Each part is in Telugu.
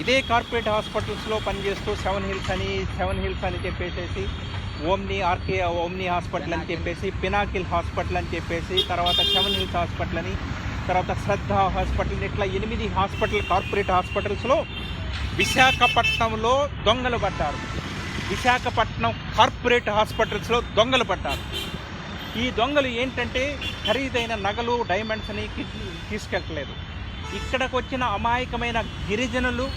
ఇదే కార్పొరేట్ హాస్పిటల్స్లో పనిచేస్తూ సెవెన్ హిల్స్ అని చెప్పేసి ఓమ్ని హాస్పిటల్ అని చెప్పేసి, పినాకిల్ హాస్పిటల్ అని చెప్పేసి, తర్వాత సెవెన్ హిల్స్ హాస్పిటల్ అని, తర్వాత శ్రద్ధ హాస్పిటల్, ఇట్లా 8 హాస్పిటల్ కార్పొరేట్ హాస్పిటల్స్లో విశాఖపట్నంలో దొంగలు పడ్డారు. విశాఖపట్నం కార్పొరేట్ హాస్పిటల్స్లో దొంగలు పడ్డారు. ఈ దొంగలు ఏంటంటే ఖరీదైన నగలు, డైమండ్స్ని తీసుకెళ్ళలేదు. ఇక్కడికి వచ్చిన అమాయకమైన గిరిజనులు,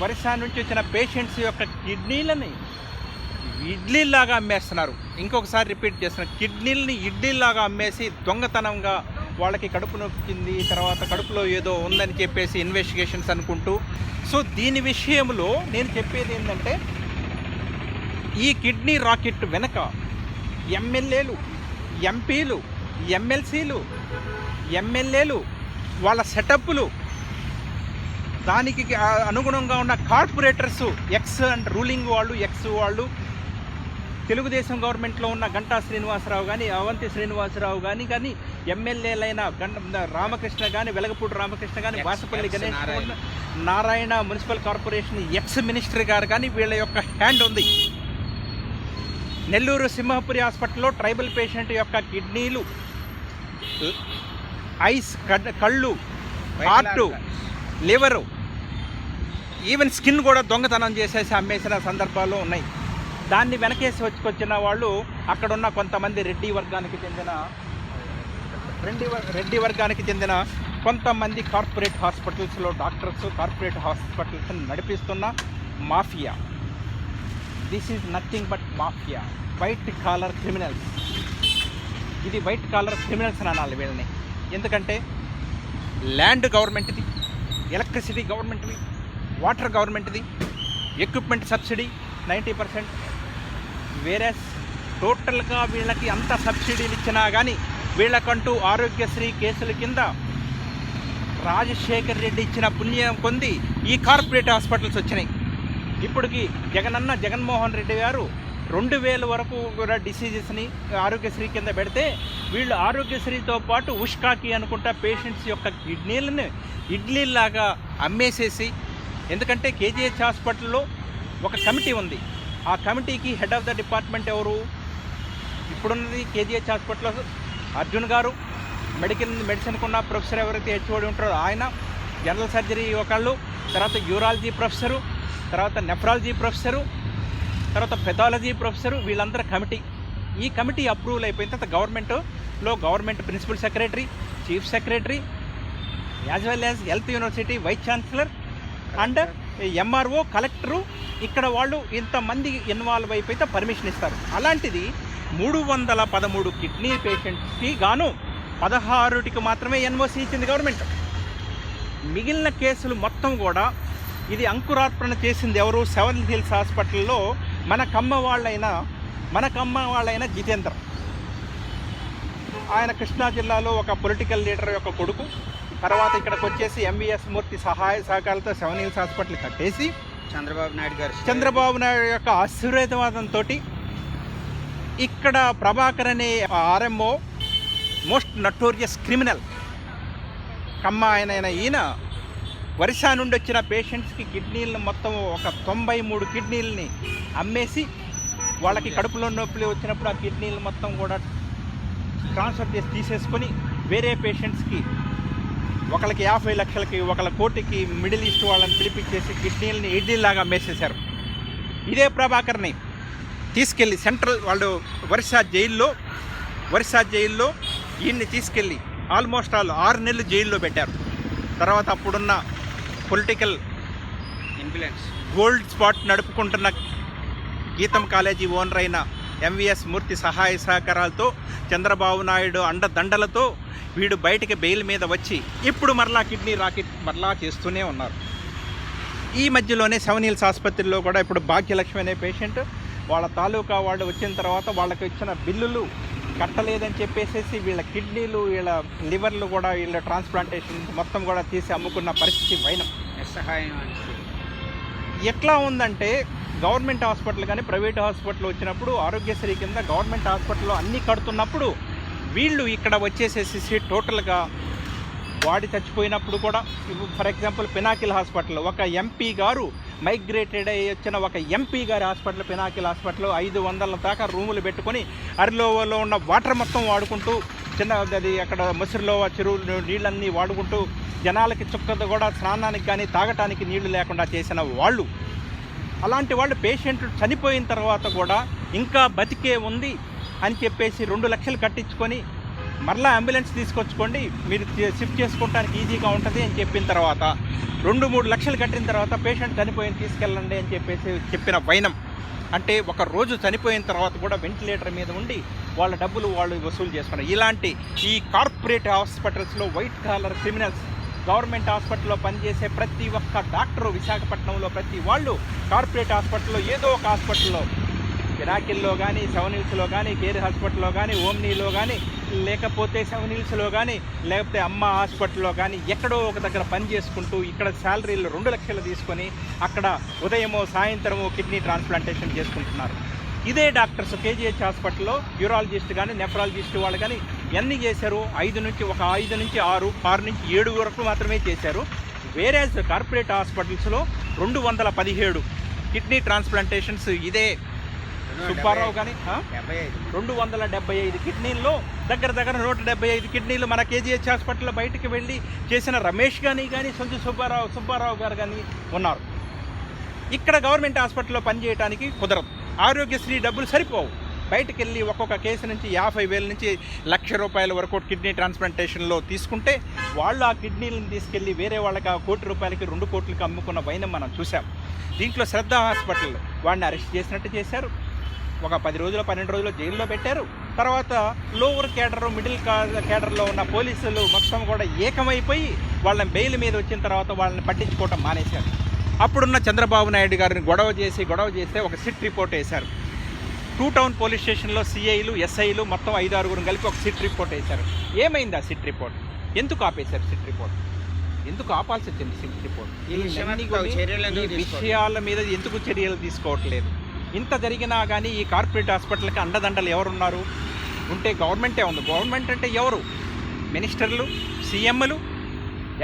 ఒరిస్సా నుంచి వచ్చిన పేషెంట్స్ యొక్క కిడ్నీలని ఇడ్లీలాగా అమ్మేస్తున్నారు. ఇంకొకసారి రిపీట్ చేస్తున్నారు, కిడ్నీలని ఇడ్లీలాగా అమ్మేసి దొంగతనంగా వాళ్ళకి కడుపు నొప్పింది, తర్వాత కడుపులో ఏదో ఉందని చెప్పేసి ఇన్వెస్టిగేషన్స్ అనుకుంటూ. సో దీని విషయంలో నేను చెప్పేది ఏంటంటే, ఈ కిడ్నీ రాకెట్ వెనక ఎమ్మెల్యేలు, ఎంపీలు, ఎమ్మెల్సీలు, ఎమ్మెల్యేలు, వాళ్ళ సెటప్లు, దానికి అనుగుణంగా ఉన్న కార్పొరేటర్సు, ఎక్స్ అండ్ రూలింగ్ వాళ్ళు, ఎక్స్ వాళ్ళు, తెలుగుదేశం గవర్నమెంట్లో ఉన్న గంటా శ్రీనివాసరావు కానీ, అవంతి శ్రీనివాసరావు కానీ ఎమ్మెల్యేలైన రామకృష్ణ కానీ, వెలగపూడి రామకృష్ణ కానీ, Vasapalli Ganesh Narayana municipal corporation ex minister గారు కానీ, వీళ్ళ యొక్క హ్యాండ్ ఉంది. నెల్లూరు సింహపురి హాస్పిటల్లో ట్రైబల్ పేషెంట్ యొక్క కిడ్నీలు, ఐస్, కళ్ళు, హార్టు, లివరు, ఈవెన్ స్కిన్ కూడా దొంగతనం చేసేసి అమ్మేసిన సందర్భాలు ఉన్నాయి. దాన్ని వెనకేసి వచ్చిన వాళ్ళు అక్కడున్న కొంతమంది రెడ్డి వర్గానికి చెందిన కొంతమంది కార్పొరేట్ హాస్పిటల్స్లో డాక్టర్స్, కార్పొరేట్ హాస్పిటల్స్ని నడిపిస్తున్న mafia. This is nothing but mafia, white collar criminals. ఇది వైట్ కాలర్ క్రిమినల్స్ అని అనాలి వీళ్ళని. ఎందుకంటే ల్యాండ్ గవర్నమెంట్ది, ఎలక్ట్రిసిటీ గవర్నమెంట్ది, వాటర్ గవర్నమెంట్ది, ఎక్విప్మెంట్ సబ్సిడీ 90%. వేరే టోటల్గా వీళ్ళకి అంత సబ్సిడీలు ఇచ్చినా కానీ వీళ్ళకంటూ ఆరోగ్యశ్రీ కేసుల కింద రాజశేఖర్ రెడ్డి ఇచ్చిన పుణ్యం పొంది ఈ కార్పొరేట్ హాస్పిటల్స్ వచ్చినాయి. ఇప్పటికి జగన్మోహన్ రెడ్డి గారు 2000 వరకు కూడా డిసీజెస్ని ఆరోగ్యశ్రీ కింద పెడితే, వీళ్ళు ఆరోగ్యశ్రీతో పాటు ఉష్కాకి అనుకుంటా పేషెంట్స్ యొక్క కిడ్నీలను ఇడ్లీలాగా అమ్మేసేసి. ఎందుకంటే కేజీహెచ్ హాస్పిటల్లో ఒక కమిటీ ఉంది. ఆ కమిటీకి హెడ్ ఆఫ్ ద డిపార్ట్మెంట్ ఎవరు? ఇప్పుడున్నది కేజీహెచ్ హాస్పిటల్లో అర్జున్ గారు, మెడిసిన్కు ఉన్న ప్రొఫెసర్ ఎవరైతే హెచ్ఓడి ఉంటారో ఆయన, జనరల్ సర్జరీ ఒకళ్ళు, తర్వాత యూరాలజీ ప్రొఫెసరు, తర్వాత నెఫ్రాలజీ ప్రొఫెసరు, తర్వాత పెథాలజీ ప్రొఫెసరు, వీళ్ళందరూ కమిటీ. ఈ కమిటీ అప్రూవల్ అయిపోయిన తర్వాత government principal secretary, chief secretary, as well as health university vice chancellor and MRO, collector, ఇక్కడ వాళ్ళు ఇంతమంది ఇన్వాల్వ్ అయిపోతే పర్మిషన్ ఇస్తారు. అలాంటిది 313 కిడ్నీ పేషెంట్స్కి గాను 16కి మాత్రమే ఎన్ఓసి ఇచ్చింది గవర్నమెంట్. మిగిలిన కేసులు మొత్తం కూడా ఇది అంకురార్పణ చేసింది ఎవరు? సెవెన్ హిల్స్ హాస్పిటల్లో మన కమ్మ వాళ్ళైన జితేంద్ర. ఆయన కృష్ణా జిల్లాలో ఒక పొలిటికల్ లీడర్ యొక్క కొడుకు. తర్వాత ఇక్కడికి వచ్చేసి ఎంవీఎస్ మూర్తి సహాయ సహకారాలతో సెవెన్ హిల్స్ హాస్పిటల్ కట్టేసి చంద్రబాబు నాయుడు యొక్క ఆశీర్వాదంతో ఇక్కడ ప్రభాకర్ అనే ఆర్ఎంఓ, మోస్ట్ నటోరియస్ క్రిమినల్ కమ్మ ఈయన ఒరిస్సా నుండి వచ్చిన పేషెంట్స్కి కిడ్నీలను మొత్తం ఒక 93 కిడ్నీలని అమ్మేసి, వాళ్ళకి కడుపులో నొప్పులు వచ్చినప్పుడు ఆ కిడ్నీలు మొత్తం కూడా ట్రాన్స్ఫర్ చేసి తీసేసుకొని వేరే పేషెంట్స్కి, ఒకళ్ళకి 50 లక్షలకి, ఒకళ్ళ కోటికి మిడిల్ ఈస్ట్ వాళ్ళని పిలిపించేసి కిడ్నీలని ఇడ్లీలాగా అమ్మేసేశారు. ఇదే ప్రభాకర్ని తీసుకెళ్ళి వాళ్ళు ఒరిస్సా జైల్లో ఈయన్ని తీసుకెళ్ళి ఆల్మోస్ట్ 6 నెలలు జైల్లో పెట్టారు. తర్వాత అప్పుడున్న పొలిటికల్ ఇన్ఫ్లుయెన్స్ గోల్డ్ స్పాట్ నడుపుకుంటున్న గీతం కాలేజీ ఓనర్ అయిన ఎంవీఎస్ మూర్తి సహాయ సహకారాలతో, చంద్రబాబు నాయుడు అండదండలతో వీడు బయటికి బెయిల్ మీద వచ్చి ఇప్పుడు మరలా కిడ్నీ రాకెట్ మరలా చేస్తూనే ఉన్నారు. ఈ మధ్యలోనే సెవెన్ హిల్స్ ఆసుపత్రిలో కూడా ఇప్పుడు భాగ్యలక్ష్మి అనే పేషెంట్ వాళ్ళ తాలూకా వాళ్ళు వచ్చిన తర్వాత వాళ్ళకి ఇచ్చిన బిల్లులు కట్టలేదని చెప్పేసి వీళ్ళ కిడ్నీలు, వీళ్ళ లివర్లు కూడా, వీళ్ళ ట్రాన్స్ప్లాంటేషన్ మొత్తం కూడా తీసి అమ్ముకున్న పరిస్థితి వైనం. ఎట్లా ఉందంటే గవర్నమెంట్ హాస్పిటల్ కానీ ప్రైవేట్ హాస్పిటల్ వచ్చినప్పుడు ఆరోగ్యశ్రీ కింద గవర్నమెంట్ హాస్పిటల్లో అన్నీ కడుతున్నప్పుడు వీళ్ళు ఇక్కడ వచ్చేసేసి టోటల్గా వాడి చచ్చిపోయినప్పుడు కూడా ఫర్ ఎగ్జాంపుల్ పినాకిల్ హాస్పిటల్ ఒక ఎంపీ గారు మైగ్రేటెడ్ అయ్యి వచ్చిన ఒక ఎంపీ గారి హాస్పిటల్ పినాకిల్ హాస్పిటల్ 500 దాకా రూములు పెట్టుకొని అరిలోవలో ఉన్న వాటర్ మొత్తం వాడుకుంటూ అది అక్కడ ముసిరిలో చెరువులు నీళ్ళన్నీ వాడుకుంటూ జనాలకి చుక్కది కూడా స్నానానికి కానీ తాగటానికి నీళ్లు లేకుండా చేసిన వాళ్ళు. అలాంటి వాళ్ళు పేషెంట్ చనిపోయిన తర్వాత కూడా ఇంకా బతికే ఉంది అని చెప్పేసి 2 లక్షలు కట్టించుకొని మరలా అంబులెన్స్ తీసుకొచ్చుకోండి మీరు షిఫ్ట్ చేసుకోవడానికి ఈజీగా ఉంటుంది అని చెప్పిన తర్వాత 2-3 లక్షలు కట్టిన తర్వాత పేషెంట్ చనిపోయిన తీసుకెళ్ళండి అని చెప్పేసి చెప్పిన వైనం. అంటే ఒక రోజు చనిపోయిన తర్వాత కూడా వెంటిలేటర్ మీద ఉండి వాళ్ళ డబ్బులు వాళ్ళు వసూలు చేసుకున్నారు. ఇలాంటి ఈ కార్పొరేట్ హాస్పిటల్స్లో వైట్ కాలర్ క్రిమినల్స్ గవర్నమెంట్ హాస్పిటల్లో పనిచేసే ప్రతి ఒక్క డాక్టరు విశాఖపట్నంలో ప్రతి వాళ్ళు కార్పొరేట్ హాస్పిటల్లో ఏదో ఒక హాస్పిటల్లో పినాకిల్లో కానీ సెవెన్ హిల్స్లో కానీ కేర్ హాస్పిటల్లో కానీ ఓమ్నీలో కానీ లేకపోతే సెవెన్ హిల్స్లో కానీ లేకపోతే అమ్మ హాస్పిటల్లో కానీ ఎక్కడో ఒక దగ్గర పని చేసుకుంటూ ఇక్కడ శాలరీలు 2 లక్షలు తీసుకొని అక్కడ ఉదయమో సాయంత్రమో కిడ్నీ ట్రాన్స్ప్లాంటేషన్ చేసుకుంటున్నారు. ఇదే డాక్టర్స్ కేజీహెచ్ హాస్పిటల్లో యూరాలజిస్ట్ కానీ నెఫ్రాలజిస్ట్ వాళ్ళు కానీ ఎన్ని చేశారు? 5 నుంచి 6, 6 నుంచి 7 వరకు మాత్రమే చేశారు. వేరే కార్పొరేట్ హాస్పిటల్స్లో 217 కిడ్నీ ట్రాన్స్ప్లాంటేషన్స్ ఇదే సుబ్బారావు కానీ 275 కిడ్నీల్లో దగ్గర 175 కిడ్నీలు మన కేజీహెచ్ హాస్పిటల్లో బయటికి వెళ్ళి చేసిన రమేష్ కానీ సొంత సుబ్బారావు గారు కానీ ఉన్నారు. ఇక్కడ గవర్నమెంట్ హాస్పిటల్లో పనిచేయడానికి కుదరదు. ఆరోగ్యశ్రీ డబ్బులు సరిపోవు. బయటకు వెళ్ళి ఒక్కొక్క కేసు నుంచి 50,000 నుంచి ₹1,00,000 వరకు కిడ్నీ ట్రాన్స్ప్లాంటేషన్లో తీసుకుంటే వాళ్ళు ఆ కిడ్నీలను తీసుకెళ్ళి వేరే వాళ్ళకి ఆ ₹1,00,00,000 2 కోట్లకి అమ్ముకున్న వైనం మనం చూసాం. దీంట్లో శ్రద్ధ హాస్పిటల్ వాడిని అరెస్ట్ చేసినట్టు చేశారు. ఒక 10 రోజులు 12 రోజులు జైల్లో పెట్టారు. తర్వాత లోవర్ క్యాడర్ మిడిల్ క్యాడర్లో ఉన్న పోలీసులు మొత్తం కూడా ఏకమైపోయి వాళ్ళని బెయిల్ మీద వచ్చిన తర్వాత వాళ్ళని పట్టించుకోవటం మానేశారు. అప్పుడున్న చంద్రబాబు నాయుడు గారిని గొడవ చేస్తే ఒక సిట్ రిపోర్ట్ వేశారు. 2 టౌన్ పోలీస్ స్టేషన్లో సిఐలు ఎస్ఐలు మొత్తం 5-6 కలిపి ఒక సిట్ రిపోర్ట్ వేశారు. ఏమైంది ఆ సిట్ రిపోర్ట్? ఎందుకు ఆపేశారు సిట్ రిపోర్ట్? ఎందుకు ఆపాల్సి వచ్చింది సిట్ రిపోర్ట్? ఈ విషయాల మీద ఎందుకు చర్యలు తీసుకోవట్లేదు? ఇంత జరిగినా కానీ ఈ కార్పొరేట్ హాస్పిటల్కి అండదండలు ఎవరున్నారు? ఉంటే గవర్నమెంటే ఉంది. గవర్నమెంట్ అంటే ఎవరు? మినిస్టర్లు, సీఎంలు,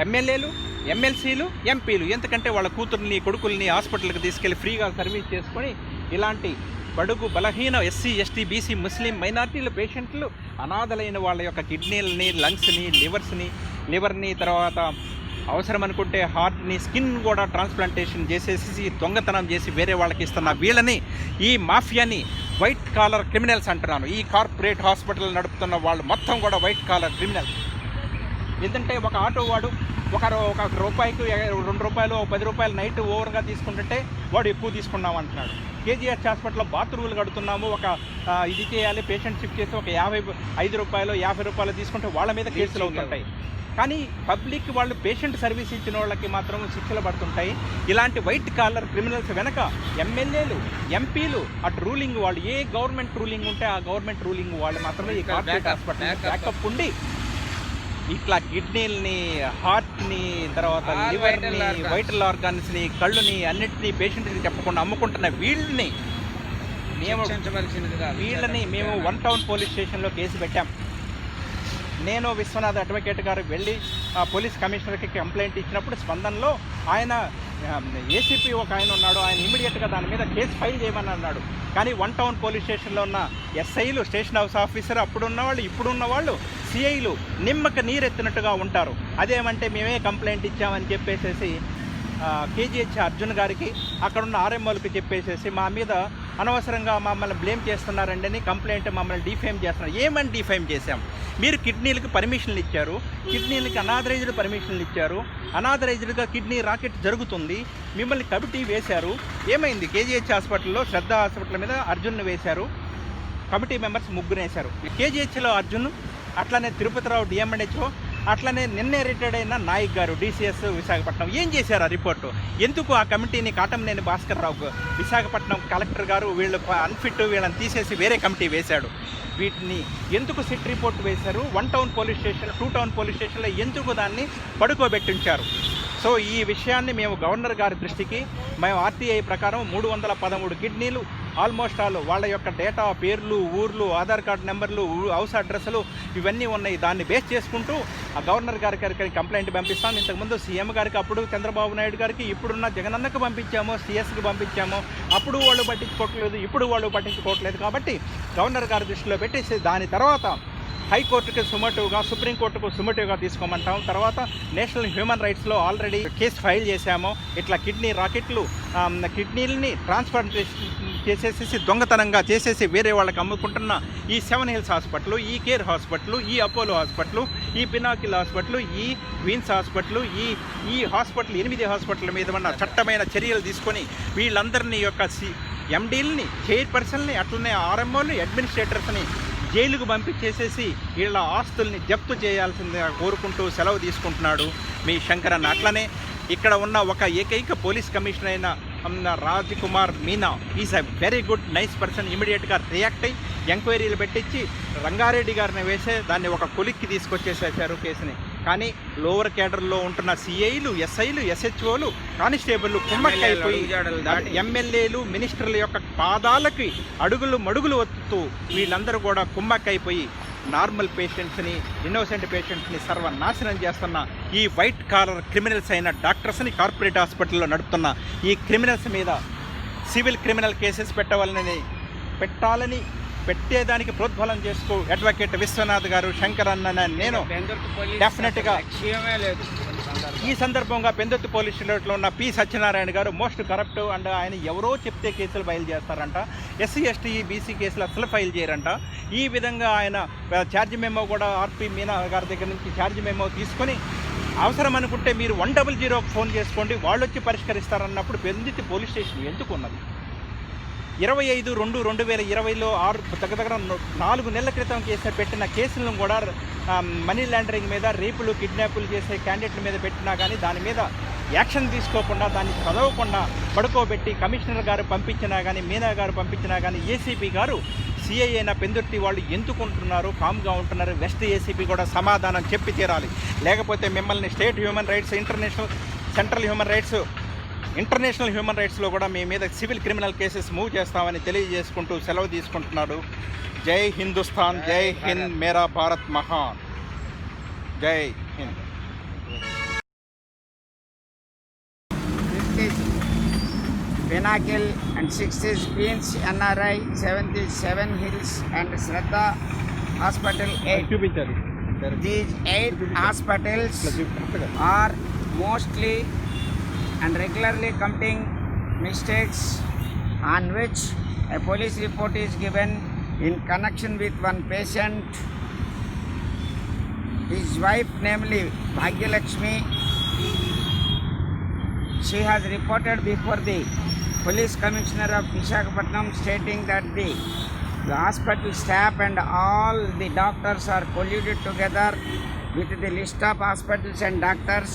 ఎమ్మెల్యేలు, ఎమ్మెల్సీలు, ఎంపీలు. ఎందుకంటే వాళ్ళ కూతుర్ని కొడుకుల్ని హాస్పిటల్కి తీసుకెళ్ళి ఫ్రీగా సర్వీస్ చేసుకొని ఇలాంటి బడుగు బలహీన ఎస్సీ ఎస్టీ బీసీ ముస్లిం మైనార్టీల పేషెంట్లు అనాథలైన వాళ్ళ యొక్క కిడ్నీలని లంగ్స్ని లివర్ని తర్వాత అవసరం అనుకుంటే హార్ట్ని స్కిన్ కూడా ట్రాన్స్ప్లాంటేషన్ చేసేసి దొంగతనం చేసి వేరే వాళ్ళకి ఇస్తున్న వీళ్ళని ఈ మాఫియాని వైట్ కాలర్ క్రిమినల్స్ అంటున్నాను. ఈ కార్పొరేట్ హాస్పిటల్ నడుపుతున్న వాళ్ళు మొత్తం కూడా వైట్ కాలర్ క్రిమినల్స్. ఎందుకంటే ఒక ఆటో వాడు ఒక రూపాయికి ₹2 ₹10 నైట్ ఓవర్గా తీసుకుంటుంటే వాడు ఎక్కువ తీసుకున్నాం అంటున్నాడు. కేజీహెచ్ హాస్పిటల్లో బాత్రూములు కడుతున్నాము, ఒక ఇది చేయాలి, పేషెంట్ షిఫ్ట్ చేసి ఒక ₹55 ₹50 తీసుకుంటే వాళ్ళ మీద కేసులు అవుతుంటాయి. కానీ పబ్లిక్ వాళ్ళు పేషెంట్ సర్వీస్ ఇచ్చిన వాళ్ళకి మాత్రం శిక్షలు పడుతుంటాయి. ఇలాంటి వైట్ కాలర్ క్రిమినల్స్ వెనక ఎమ్మెల్యేలు, ఎంపీలు, అటు రూలింగ్ వాళ్ళు ఏ గవర్నమెంట్ రూలింగ్ ఉంటే ఆ గవర్నమెంట్ రూలింగ్ వాళ్ళు మాత్రమే ఈ కార్పొరేట్ హాస్పిటల్ బ్యాకప్ ఉండి ఇట్లా కిడ్నీలని, హార్ట్ని, తర్వాత లివర్ని, వైటల్ ఆర్గాన్స్ని, కళ్ళుని అన్నిటినీ పేషెంట్కి చెప్పకుండా అమ్ముకుంటున్న వీళ్ళని మేము 1 టౌన్ పోలీస్ స్టేషన్లో కేసు పెట్టాం. నేను విశ్వనాథ్ అడ్వకేట్ గారు వెళ్ళి ఆ పోలీస్ కమిషనర్కి కంప్లైంట్ ఇచ్చినప్పుడు స్పందనలో ఆయన ఏసీపీ ఒక ఆయన ఉన్నాడు, ఆయన ఇమీడియట్గా దాని మీద కేసు ఫైల్ చేయమని అన్నాడు. కానీ 1 టౌన్ పోలీస్ స్టేషన్లో ఉన్న ఎస్ఐలు, స్టేషన్ హౌస్ ఆఫీసర్, అప్పుడున్న వాళ్ళు ఇప్పుడున్న వాళ్ళు సిఐలు నిమ్మక నీరెత్తినట్టుగా ఉంటారు. అదేమంటే మేమే కంప్లైంట్ ఇచ్చామని చెప్పేసేసి కేజీహెచ్ అర్జున్ గారికి అక్కడున్న ఆర్ఎంఓలకి చెప్పేసేసి మా మీద అనవసరంగా మమ్మల్ని బ్లేమ్ చేస్తున్నారండి అని కంప్లైంట్ మమ్మల్ని డిఫేమ్ చేస్తున్నారు. ఏమని డిఫేమ్ చేశాం? మీరు కిడ్నీలకు పర్మిషన్లు ఇచ్చారు, కిడ్నీలకి అనాథరైజ్డ్ పర్మిషన్లు ఇచ్చారు, అనాథరైజ్డ్గా కిడ్నీ రాకెట్ జరుగుతుంది, మిమ్మల్ని కమిటీ వేశారు. ఏమైంది? కేజీహెచ్ హాస్పిటల్లో శ్రద్ధ హాస్పిటల్ మీద అర్జున్ను వేశారు, కమిటీ మెంబర్స్ 3 వేశారు. కేజీహెచ్లో అర్జున్, అట్లనే తిరుపతిరావు డిఎంఎన్హెచ్ఓ, అట్లనే నిన్నే రిటైర్డ్ అయిన నాయక్ గారు డిసిఎస్ విశాఖపట్నం. ఏం చేశారు ఆ రిపోర్టు? ఎందుకు ఆ కమిటీని కాటంనేని భాస్కర్ రావు విశాఖపట్నం కలెక్టర్ గారు వీళ్ళు అన్ఫిట్ వీళ్ళని తీసేసి వేరే కమిటీ వేశాడు? వీటిని ఎందుకు సిట్ రిపోర్ట్ వేశారు? 1 town police station, 2 town police స్టేషన్లో ఎందుకు దాన్ని పడుకోబెట్టించారు? సో ఈ విషయాన్ని మేము గవర్నర్ గారి దృష్టికి, మేము ఆర్టీఐ ప్రకారం 313 కిడ్నీలు ఆల్మోస్ట్ ఆల్ వాళ్ళ యొక్క డేటా, పేర్లు, ఊర్లు, ఆధార్ కార్డు నెంబర్లు, హౌస్ అడ్రస్లు ఇవన్నీ ఉన్నాయి. దాన్ని బేస్ చేసుకుంటూ ఆ గవర్నర్ గారికి కంప్లైంట్ పంపిస్తాం. ఇంతకుముందు సీఎం గారికి, అప్పుడు చంద్రబాబు నాయుడు గారికి, ఇప్పుడున్న జగనన్నకు పంపించాము, సిఎస్కి పంపించాము. అప్పుడు వాళ్ళు పట్టించుకోవట్లేదు, ఇప్పుడు వాళ్ళు పట్టించుకోవట్లేదు. కాబట్టి గవర్నర్ గారి దృష్టిలో పెట్టేసి దాని తర్వాత హైకోర్టుకి సుమోటివ్గా, సుప్రీంకోర్టుకు సుమోటివ్గా తీసుకోమంటాం. తర్వాత నేషనల్ హ్యూమన్ రైట్స్లో ఆల్రెడీ కేసు ఫైల్ చేశాము. ఇట్లా కిడ్నీలని ట్రాన్స్ఫర్ చేసేసి దొంగతనంగా చేసేసి వేరే వాళ్ళకి అమ్ముకుంటున్న ఈ 7 Hills హాస్పిటల్, ఈ కేర్ హాస్పిటల్, ఈ అపోలో హాస్పిటల్, ఈ పినాకిల్ హాస్పిటల్, ఈ క్వీన్స్ హాస్పిటల్, ఈ హాస్పిటల్ 8 హాస్పిటల్ మీద ఉన్న చట్టమైన చర్యలు తీసుకొని వీళ్ళందరినీ యొక్క ఎండీలని, చైర్పర్సన్ని, అట్లనే ఆర్ఎంఓని, అడ్మినిస్ట్రేటర్స్ని జైలుకు పంపించేసేసి వీళ్ళ ఆస్తుల్ని జప్తు చేయాల్సిందిగా కోరుకుంటూ సెలవు తీసుకుంటున్నాడు మీ శంకరన్న. అట్లనే ఇక్కడ ఉన్న ఒక ఏకైక పోలీస్ కమిషనర్ అయిన Raj Kumar Meena is a very good nice person. ఇమీడియట్గా రియాక్ట్ అయ్యి ఎంక్వైరీలు పెట్టించి రంగారెడ్డి గారిని వేసే దాన్ని ఒక కొలిక్కి తీసుకొచ్చేసేసారు కేసుని. కానీ లోవర్ కేడర్లో ఉంటున్న సిఐలు, ఎస్ఐలు, ఎస్హెచ్ఓలు, కానిస్టేబుల్లు కుమ్మక్కైపోయి ఎమ్మెల్యేలు, మినిస్టర్ల యొక్క పాదాలకి మడుగులు ఒత్తుతూ వీళ్ళందరూ కూడా కుమ్మక్కైపోయి నార్మల్ పేషెంట్స్ని, ఇన్నోసెంట్ పేషెంట్స్ని సర్వనాశనం చేస్తున్న ఈ వైట్ కాలర్ క్రిమినల్స్ అయిన డాక్టర్స్ని కార్పొరేట్ హాస్పిటల్లో నడుపుతున్న ఈ క్రిమినల్స్ మీద సివిల్ క్రిమినల్ కేసెస్ పెట్టాలని పెట్టేదానికి ప్రోద్బలం చేసుకో అడ్వకేట్ విశ్వనాథ్ గారు, శంకరన్న, నేను డెఫినెట్గా ఈ సందర్భంగా పెందుర్తి పోలీస్ స్టేషన్లో ఉన్న పి సత్యనారాయణ గారు మోస్ట్ కరప్ట్ అండ్ ఆయన ఎవరో చెప్తే కేసులు ఫైల్ చేస్తారంట. ఎస్సీ, ఎస్టీ, బీసీ కేసులు అసలు ఫైల్ చేయరంట. ఈ విధంగా ఆయన ఛార్జ్ మెమో కూడా ఆర్పి మీనా గారి దగ్గర నుంచి ఛార్జ్ మెమో తీసుకొని అవసరం అనుకుంటే మీరు 100 ఫోన్ చేసుకోండి, వాళ్ళు వచ్చి పరిష్కరిస్తారన్నప్పుడు పెందుర్తి పోలీస్ స్టేషన్ ఎందుకు ఉన్నది? 25/2/2020లో దగ్గర 4 నెలల క్రితం పెట్టిన కేసులను కూడా మనీ లాండరింగ్ మీద, రేపులు, కిడ్నాపులు చేసే క్యాండిడేట్ల మీద పెట్టినా కానీ దాని మీద యాక్షన్ తీసుకోకుండా, దాన్ని చదవకుండా పడుకోబెట్టి కమిషనర్ గారు పంపించినా కానీ, మీనా గారు పంపించినా కానీ, ఏసీపీ గారు, సిఐ అయిన పెందుర్తి వాళ్ళు ఎందుకుంటున్నారు, కామ్గా ఉంటున్నారు? వెస్ట్ ఏసీపీ కూడా సమాధానం చెప్పి తీరాలి. లేకపోతే మిమ్మల్ని state human rights, international human రైట్స్లో కూడా మీ మీద సివిల్ క్రిమినల్ కేసెస్ మూవ్ చేస్తామని తెలియజేసుకుంటూ సెలవు తీసుకుంటున్నాడు. జై హిందుస్థాన్, జై హింద్, మేరా భారత్ మహాన్, జై Hind. Pinnacle and 6th is Queens NRI, 7th is 7 Hills and Shraddha Hospital 8. These 8 hospitals are mostly and regularly committing mistakes on which a police report is given in connection with one patient. His wife, namely Bhagyalakshmi, she has reported before the police commissioner of Visakhapatnam stating that the hospital staff and all the doctors are colluded together with the list of hospitals and doctors,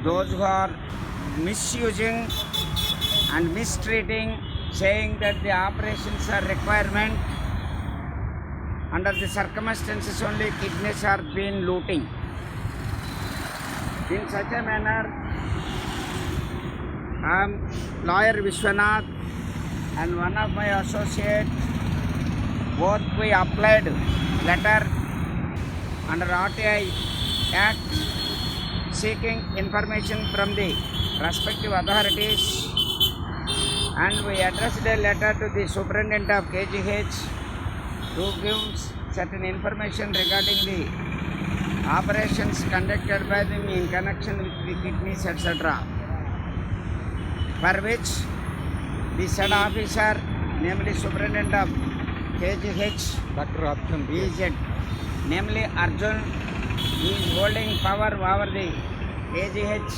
those who are misusing and mistreating, saying that the operations are requirement. Under the circumstances only kidneys are being looting. In such a manner, I am lawyer Vishwanath and one of my associates, both we applied letter under RTI Act seeking information from the respective authorities, and we addressed a letter to the superintendent of KGH to give certain information regarding the operations conducted by them in connection with the kidneys, etc., for which the said officer, namely superintendent of KGH, Dr. Arjun, namely Arjun, is holding power over the KGH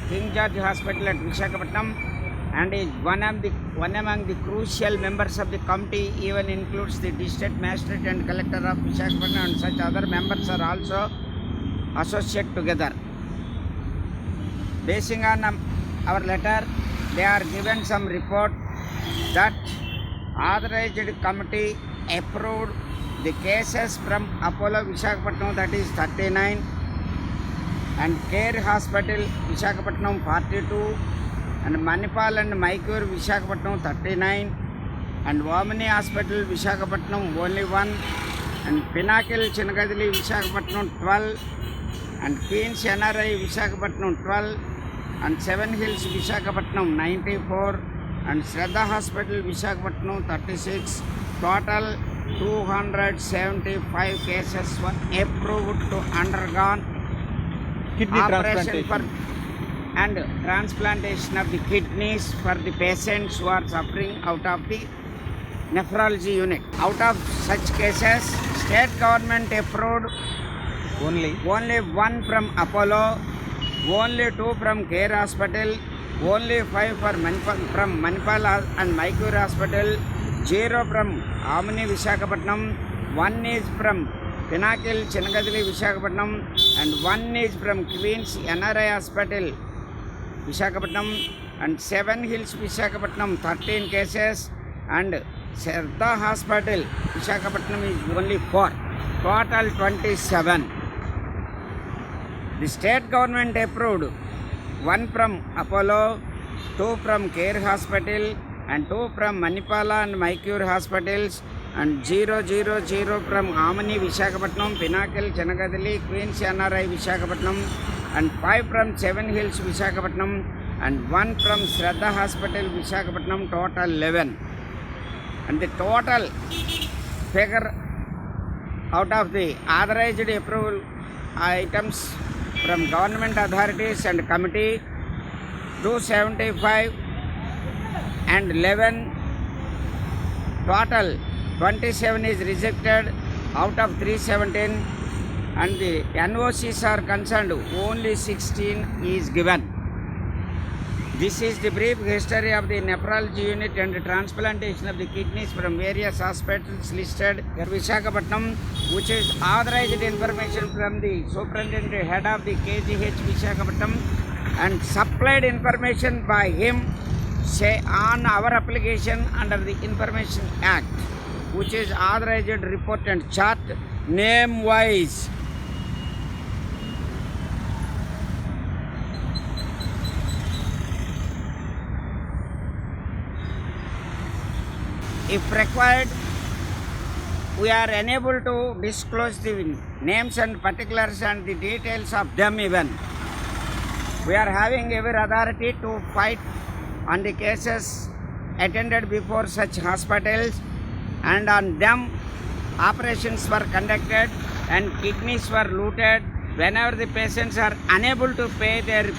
King George Hospital at Visakhapatnam, and is one among the crucial members of the committee, even includes the district magistrate and collector of Visakhapatnam, and such other members are also associated together. Basing on our letter, they are given some report that authorized committee approved the cases from Apollo Visakhapatnam, that is 39, and Care Hospital Visakhapatnam 42, and Manipal and Mycure Visakhapatnam 39, and Omni Hospital Visakhapatnam only 1, and Pinnacle Chinnagadili Visakhapatnam 12, and Queen's NRI Visakhapatnam 12, and Seven Hills Visakhapatnam 94, and Shraddha Hospital Visakhapatnam 36. Total 275 cases were approved to undergone kidney operation for transplantation. and transplantation of the kidneys for the patients who are suffering out of the nephrology unit. Out of such cases, state government approved Only only 1 from Apollo, only 2 from Care Hospital, only 5 from Manipal and Mysore Hospital, 0 from Omni Visakhapatnam, 1 is from Pinnacle Chinnagadili Visakhapatnam, and 1 is from Queen's NRI Hospital Visakhapatnam, and Seven Hills Visakhapatnam 13 cases, and Shraddha Hospital Visakhapatnam is only 4. Total 27. The state government approved 1 from Apollo, 2 from Care Hospital, and 2 from Manipala and Mysore Hospitals, and 0 from Omni Visakhapatnam, Pinnacle Chinnagadili, Queen's NRI Visakhapatnam, and 5 from Seven Hills Visakhapatnam, and 1 from Shraddha Hospital Visakhapatnam, total 11. And the total figure out of the authorized approval items from government authorities and committee, 275 and 11, total 27 is rejected out of 317, and the NOCs are concerned only 16 is given. This is the brief history of the nephrology unit and the transplantation of the kidneys from various hospitals listed in Visakhapatnam, which is authorized information from the superintendent head of the KGH Visakhapatnam, and supplied information by him on our application under the Information Act, which is authorized report and chart name wise. If required, we are unable to disclose the names and particulars and the details of them even. We are having every authority to fight on the cases attended before such hospitals, and on them operations were conducted and kidneys were looted. Whenever the patients are unable to pay their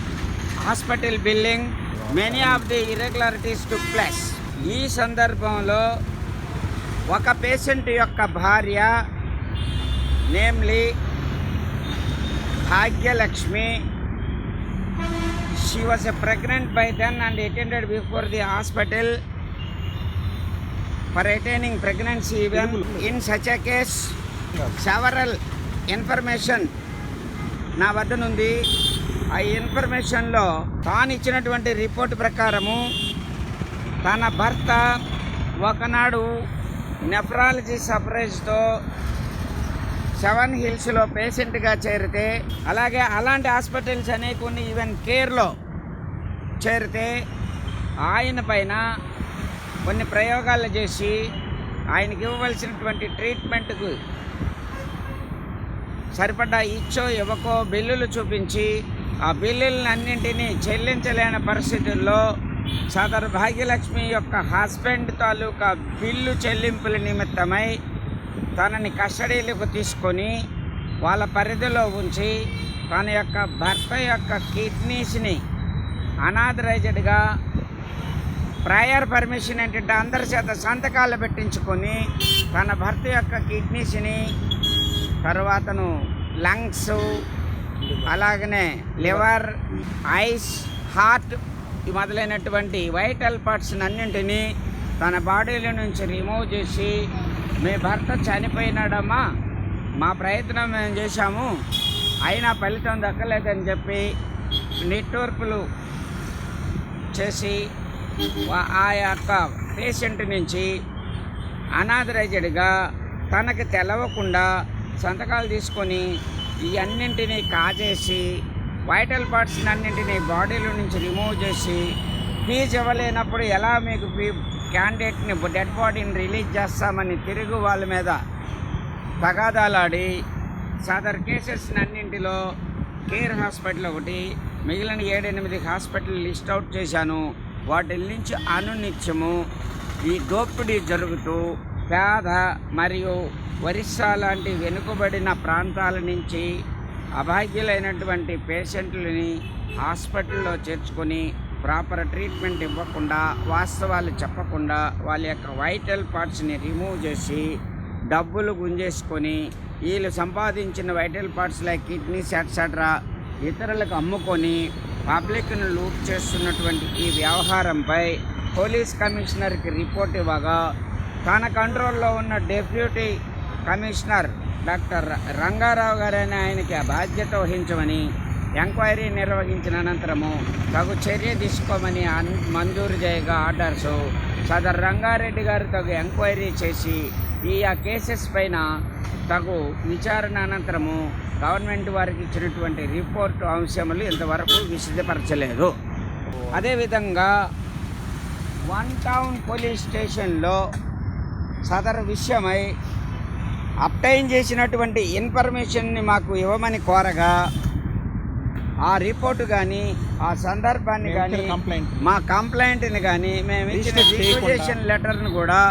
hospital billing, many of the irregularities took place. ఈ సందర్భంలో ఒక పేషెంట్ యొక్క భార్య, namely Bhagyalakshmi, she was pregnant by then and attended before the hospital for attaining pregnancy even. In such a case, several information నా వద్దనుంది. ఆ ఇన్ఫర్మేషన్లో తాను ఇచ్చినటువంటి రిపోర్ట్ ప్రకారము తన భర్త ఒకనాడు నెఫ్రాలజీ సపరేజ్తో సెవెన్ హిల్స్లో పేషెంట్గా చేరితే, అలాగే అలాంటి హాస్పిటల్స్ అనేవి కొన్ని ఈవెన్ కేర్లో చేరితే ఆయన పైన కొన్ని ప్రయోగాలు చేసి ఆయనకి ఇవ్వవలసినటువంటి ట్రీట్మెంట్కు సరిపడ్డ ఇచ్చో ఇవ్వకో బిల్లులు చూపించి ఆ బిల్లులన్నింటినీ చెల్లించలేని పరిస్థితుల్లో సదరు భాగ్యలక్ష్మి యొక్క హస్బెండ్ తాలూకా బిల్లు చెల్లింపుల నిమిత్తమై తనని కస్టడీలకు తీసుకొని వాళ్ళ పరిధిలో ఉంచి తన యొక్క భర్త యొక్క కిడ్నీస్ని అనాథరైజ్డ్గా ప్రయర్ పర్మిషన్ ఏంటంటే అందరి చేత సంతకాలు పెట్టించుకొని తన భర్త యొక్క కిడ్నీస్ని, తర్వాతను లంగ్స్, అలాగనే లివర్, ఐస్, హార్ట్ మొదలైనటువంటి వైటల్ పార్ట్స్ అన్నింటినీ తన బాడీలో నుంచి రిమూవ్ చేసి, మీ భర్త చనిపోయినాడమ్మా, మా ప్రయత్నం మేము చేశాము, అయినా ఫలితం దక్కలేదని చెప్పి నిట్టూర్పులు చేసి ఆ యొక్క పేషెంట్ నుంచి అనాథరైజ్డ్గా తనకు తెలవకుండా సంతకాలు తీసుకొని ఈ అన్నింటినీ కాజేసి వైటల్ పార్ట్స్ అన్నింటినీ బాడీలో నుంచి రిమూవ్ చేసి ఫీజు ఇవ్వలేనప్పుడు ఎలా మీకు క్యాండిడేట్ని డెడ్ బాడీని రిలీజ్ చేస్తామని తిరుగు వాళ్ళ మీద తగాదాలాడి సదర్ కేసెస్ అన్నింటిలో కేర్ హాస్పిటల్ ఒకటి, మిగిలిన 7-8 హాస్పిటల్ లిస్ట్ అవుట్ చేశాను. వాటి నుంచి అనునిత్యము ఈ దోపిడీ జరుగుతూ పేద మరియు ఒరిస్సా లాంటి వెనుకబడిన ప్రాంతాల నుంచి అభాగ్యులైనటువంటి పేషెంట్లని హాస్పిటల్లో చేర్చుకొని ప్రాపర్ ట్రీట్మెంట్ ఇవ్వకుండా, వాస్తవాలు చెప్పకుండా వాళ్ళ యొక్క వైటల్ పార్ట్స్ని రిమూవ్ చేసి డబ్బులు గుంజేసుకొని వీళ్ళు సంపాదించిన vital parts like kidneys etcetera ఇతరులకు అమ్ముకొని పబ్లిక్ను లూట్ చేస్తున్నటువంటి ఈ వ్యవహారంపై పోలీస్ కమిషనర్కి రిపోర్ట్ ఇవ్వగా తన కంట్రోల్లో ఉన్న డిప్యూటీ కమిషనర్ డాక్టర్ రంగారావు గారని ఆయనకి ఆ బాధ్యత వహించమని ఎంక్వైరీ నిర్వహించిన అనంతరము తగు చర్య తీసుకోమని మంజూరు చేయగా ఆర్డర్సు సదర్ రంగారెడ్డి గారు తగు ఎంక్వైరీ చేసి ఆ కేసెస్ పైన తగు విచారణ అనంతరము గవర్నమెంట్ వారికి ఇచ్చినటువంటి రిపోర్టు అంశములు ఇంతవరకు విశదపరచలేదు. అదేవిధంగా 1 టౌన్ పోలీస్ స్టేషన్లో సదర్ విషయమై అప్టైన్ చేసినటువంటి ఇన్ఫర్మేషన్ని మాకు ఇవ్వమని కోరగా ఆ రిపోర్టు కానీ ఆ సందర్భాన్ని కానీ మా కంప్లైంట్ని కానీ మేము ఇచ్చిన రిక్వెజేషన్ లెటర్ను కూడా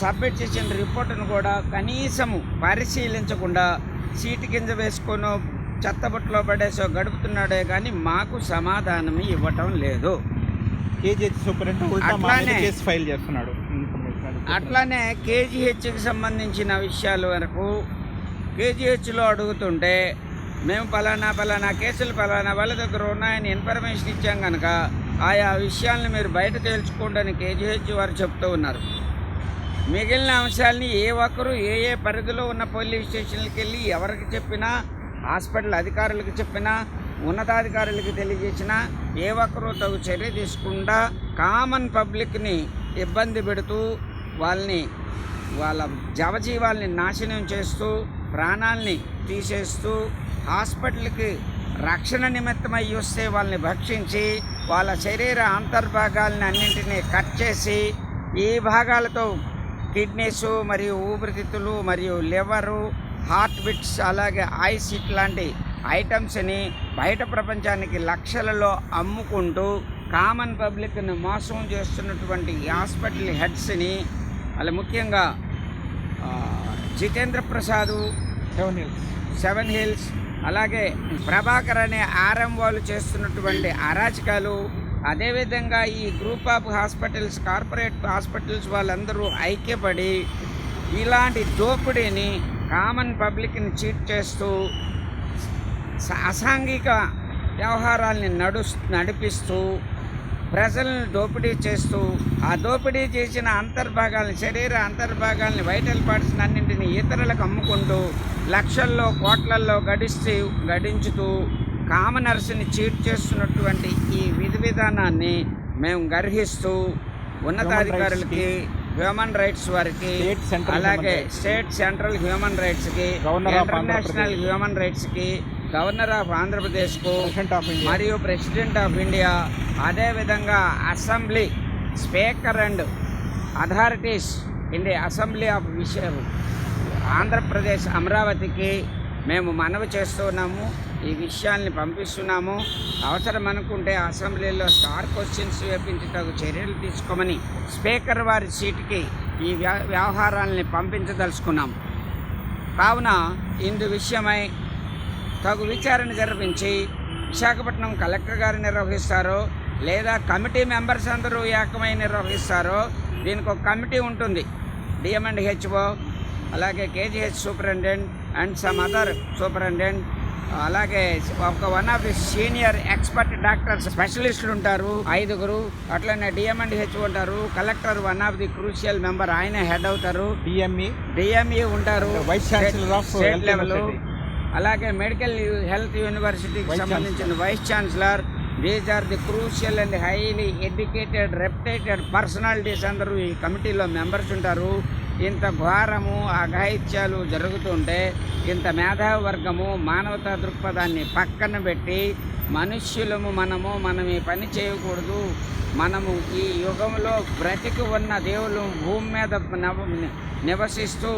సబ్మిట్ చేసిన రిపోర్టును కూడా కనీసము పరిశీలించకుండా సీటు కింద వేసుకొని చెత్తబుట్టలో పడేసో గడుపుతున్నాడే కానీ మాకు సమాధానం ఇవ్వటం లేదు. అట్లానే కేజీహెచ్కి సంబంధించిన విషయాల వరకు కేజీహెచ్లో అడుగుతుంటే మేము పలానా కేసులు పలానా వాళ్ళ దగ్గర ఉన్నాయని ఇన్ఫర్మేషన్ ఇచ్చాం కనుక ఆయా విషయాలను మీరు బయట తేల్చుకోండి అని కేజీహెచ్ వారు చెప్తూ ఉన్నారు. మిగిలిన అంశాలని ఏ ఒక్కరు ఏ పరిధిలో ఉన్న పోలీస్ స్టేషన్లకు వెళ్ళి ఎవరికి చెప్పినా, హాస్పిటల్ అధికారులకు చెప్పినా, ఉన్నతాధికారులకు తెలియజేసినా ఏ ఒక్కరూ తగు చర్య తీసుకుండా కామన్ పబ్లిక్ని ఇబ్బంది పెడుతూ వాళ్ళ జవజీవాల్ని నాశనం చేస్తూ ప్రాణాలని తీసేస్తూ హాస్పిటల్కి రక్షణ నిమిత్తమై వస్తే వాళ్ళని భక్షించి వాళ్ళ శరీర అంతర్భాగాలని అన్నింటినీ కట్ చేసి ఈ భాగాలతో కిడ్నీస్ మరియు ఊపిరితిత్తులు మరియు లివరు, హార్ట్ బిట్స్ అలాగే ఐస్ ఇట్లాంటి ఐటమ్స్ని బయట ప్రపంచానికి లక్షలలో అమ్ముకుంటూ కామన్ పబ్లిక్ని మోసం చేస్తున్నటువంటి ఈ హాస్పిటల్ హెడ్స్ని వాళ్ళు ముఖ్యంగా జితేంద్ర ప్రసాద్, 7 హిల్స్ అలాగే ప్రభాకర్ అనే ఆర్ఎంఓలు చేస్తున్నటువంటి అరాచకాలు, అదేవిధంగా ఈ group of hospitals, corporate hospitals వాళ్ళందరూ ఐక్యపడి ఇలాంటి దోపిడీని కామన్ పబ్లిక్ని చీట్ చేస్తూ అసాంఘిక వ్యవహారాల్ని నడిపిస్తూ ప్రజలను దోపిడీ చేస్తూ ఆ దోపిడీ చేసిన శరీర అంతర్భాగాల్ని వైటల్ పార్ట్స్ అన్నింటినీ ఇతరులకు అమ్ముకుంటూ లక్షల్లో కోట్లల్లో గడించుతూ కామనర్స్ని చీట్ చేస్తున్నటువంటి ఈ విధానాన్ని మేము గర్హిస్తూ ఉన్నతాధికారులకి, హ్యూమన్ రైట్స్ వారికి, అలాగే స్టేట్ సెంట్రల్ హ్యూమన్ రైట్స్కి, ఇంటర్నేషనల్ హ్యూమన్ రైట్స్కి, గవర్నర్ ఆఫ్ ఆంధ్రప్రదేశ్కు మరియు ప్రెసిడెంట్ ఆఫ్ ఇండియా, అదేవిధంగా assembly speaker and authorities in the assembly of Andhra Pradesh అమరావతికి మేము మనవి చేస్తున్నాము. ఈ విషయాల్ని పంపిస్తున్నాము. అవసరం అనుకుంటే అసెంబ్లీలో స్టార్ క్వశ్చన్స్ వేపించి తగు చర్యలు తీసుకోమని స్పీకర్ వారి సీటుకి ఈ వ్యవహారాలని పంపించదలుచుకున్నాము. కావున ఇందు విషయమై తగు విచారణ జరిపించి విశాఖపట్నం కలెక్టర్ గారు నిర్వహిస్తారో లేదా కమిటీ మెంబర్స్ అందరూ ఏకమై నిర్వహిస్తారో దీనికి ఒక కమిటీ ఉంటుంది. DM&HO అలాగే KGH superintendent and some other superintendent, అలాగే one of the senior expert doctors స్పెషలిస్టులు ఉంటారు 5. అట్లనే DM&HO ఉంటారు. Collector one of the crucial member, ఆయన హెడ్ అవుతారు. DME ఉంటారు, vice chancellor of state level. అలాగే మెడికల్ హెల్త్ యూనివర్సిటీకి సంబంధించిన vice chancellor. These are the crucial and highly educated reputed personalities అందరూ ఈ కమిటీలో మెంబర్స్ ఉంటారు. ఇంత ఘోరము అఘాయిత్యాలు జరుగుతుంటే ఇంత మేధావి వర్గము మానవతా దృక్పథాన్ని పక్కన పెట్టి మనుష్యులము మనం ఈ పని చేయకూడదు, మనము ఈ యుగంలో బ్రతికి ఉన్న దేవుళ్ళు భూమి మీద నివసిస్తూ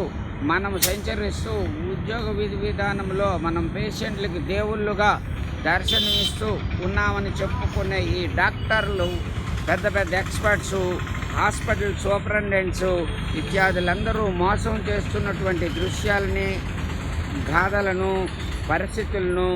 మనము సంచరిస్తూ ఉద్యోగ విధానంలో మనం పేషెంట్లకి దేవుళ్ళుగా దర్శనమిస్తూ ఉన్నామని చెప్పుకునే ఈ డాక్టర్లు, పెద్ద పెద్ద ఎక్స్పర్ట్సు, హాస్పిటల్ సూపరింటెండెంట్స్ ఇత్యాదులందరూ మోసం చేస్తున్నటువంటి దృశ్యాలని, గాథలను, పరిస్థితులను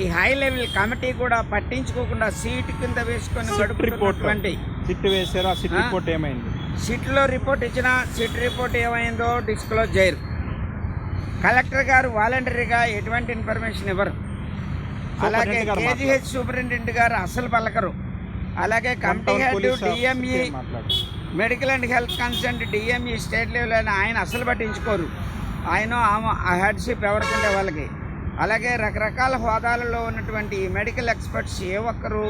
ఈ హై లెవెల్ కమిటీ కూడా పట్టించుకోకుండా సీటు కింద వేసుకొని గడుపుతున్నటువంటి సిట్ వేసారు. ఆ సిట్ రిపోర్ట్ ఏమైంది? సిట్లో రిపోర్ట్ ఇచ్చిన సిట్ రిపోర్ట్ ఏమైందో డిస్క్లోజ్ చేయరు. కలెక్టర్ గారు వాలంటరీగా ఎటువంటి ఇన్ఫర్మేషన్ ఇవ్వరు. అలాగే కేజీహెచ్ సూపరింటెండెంట్ గారు అసలు పలకరు. అలాగే committee head DME medical and health consult DME state level అని ఆయన అసలు పట్టించుకోరు. ఆయన ఆ హెడ్షిప్ ఎవరికి ఉండే వాళ్ళకి. అలాగే రకరకాల హోదాలలో ఉన్నటువంటి మెడికల్ ఎక్స్పర్ట్స్ ఏ ఒక్కరు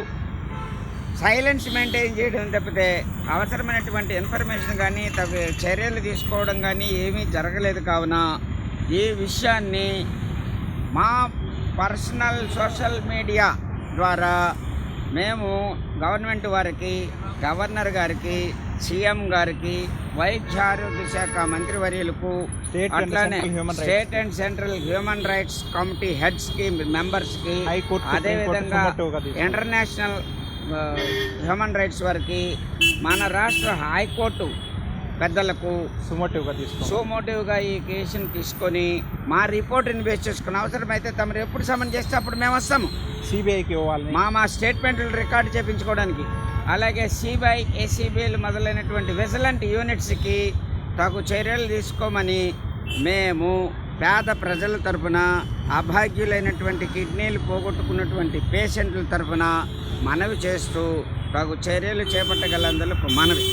సైలెన్స్ మెయింటైన్ చేయడం తప్పితే అవసరమైనటువంటి ఇన్ఫర్మేషన్ కానీ తగు చర్యలు తీసుకోవడం కానీ ఏమీ జరగలేదు. కావున ఈ విషయాన్ని మా పర్సనల్ సోషల్ మీడియా ద్వారా మేము గవర్నమెంట్ వారికి, గవర్నర్ గారికి, సీఎం గారికి, వైద్య ఆరోగ్య శాఖ మంత్రివర్యులకు, అట్లానే state and central human rights committee హెడ్స్కి, మెంబర్స్కి, అదేవిధంగా ఇంటర్నేషనల్ హ్యూమన్ రైట్స్ వారికి, మన రాష్ట్ర హైకోర్టు పెద్దలకు సుమోటివ్గా ఈ కేసును తీసుకొని మా రిపోర్ట్ ఇన్వెస్ట్ చేసుకుని అవసరమైతే తమరు ఎప్పుడు సమన్ చేస్తే అప్పుడు మేము వస్తాము. సిబిఐకి ఇవ్వాలి మా స్టేట్మెంట్లు రికార్డు చేయించుకోవడానికి. అలాగే సిబిఐ, ఏసీబీలు మొదలైనటువంటి విజిలెంట్ యూనిట్స్కి తగు చర్యలు తీసుకోమని మేము పేద ప్రజల తరఫున, అభాగ్యులైనటువంటి కిడ్నీలు పోగొట్టుకున్నటువంటి పేషెంట్ల తరఫున మనవి చేస్తూ తగు చర్యలు చేపట్టగలందుకు మనవి.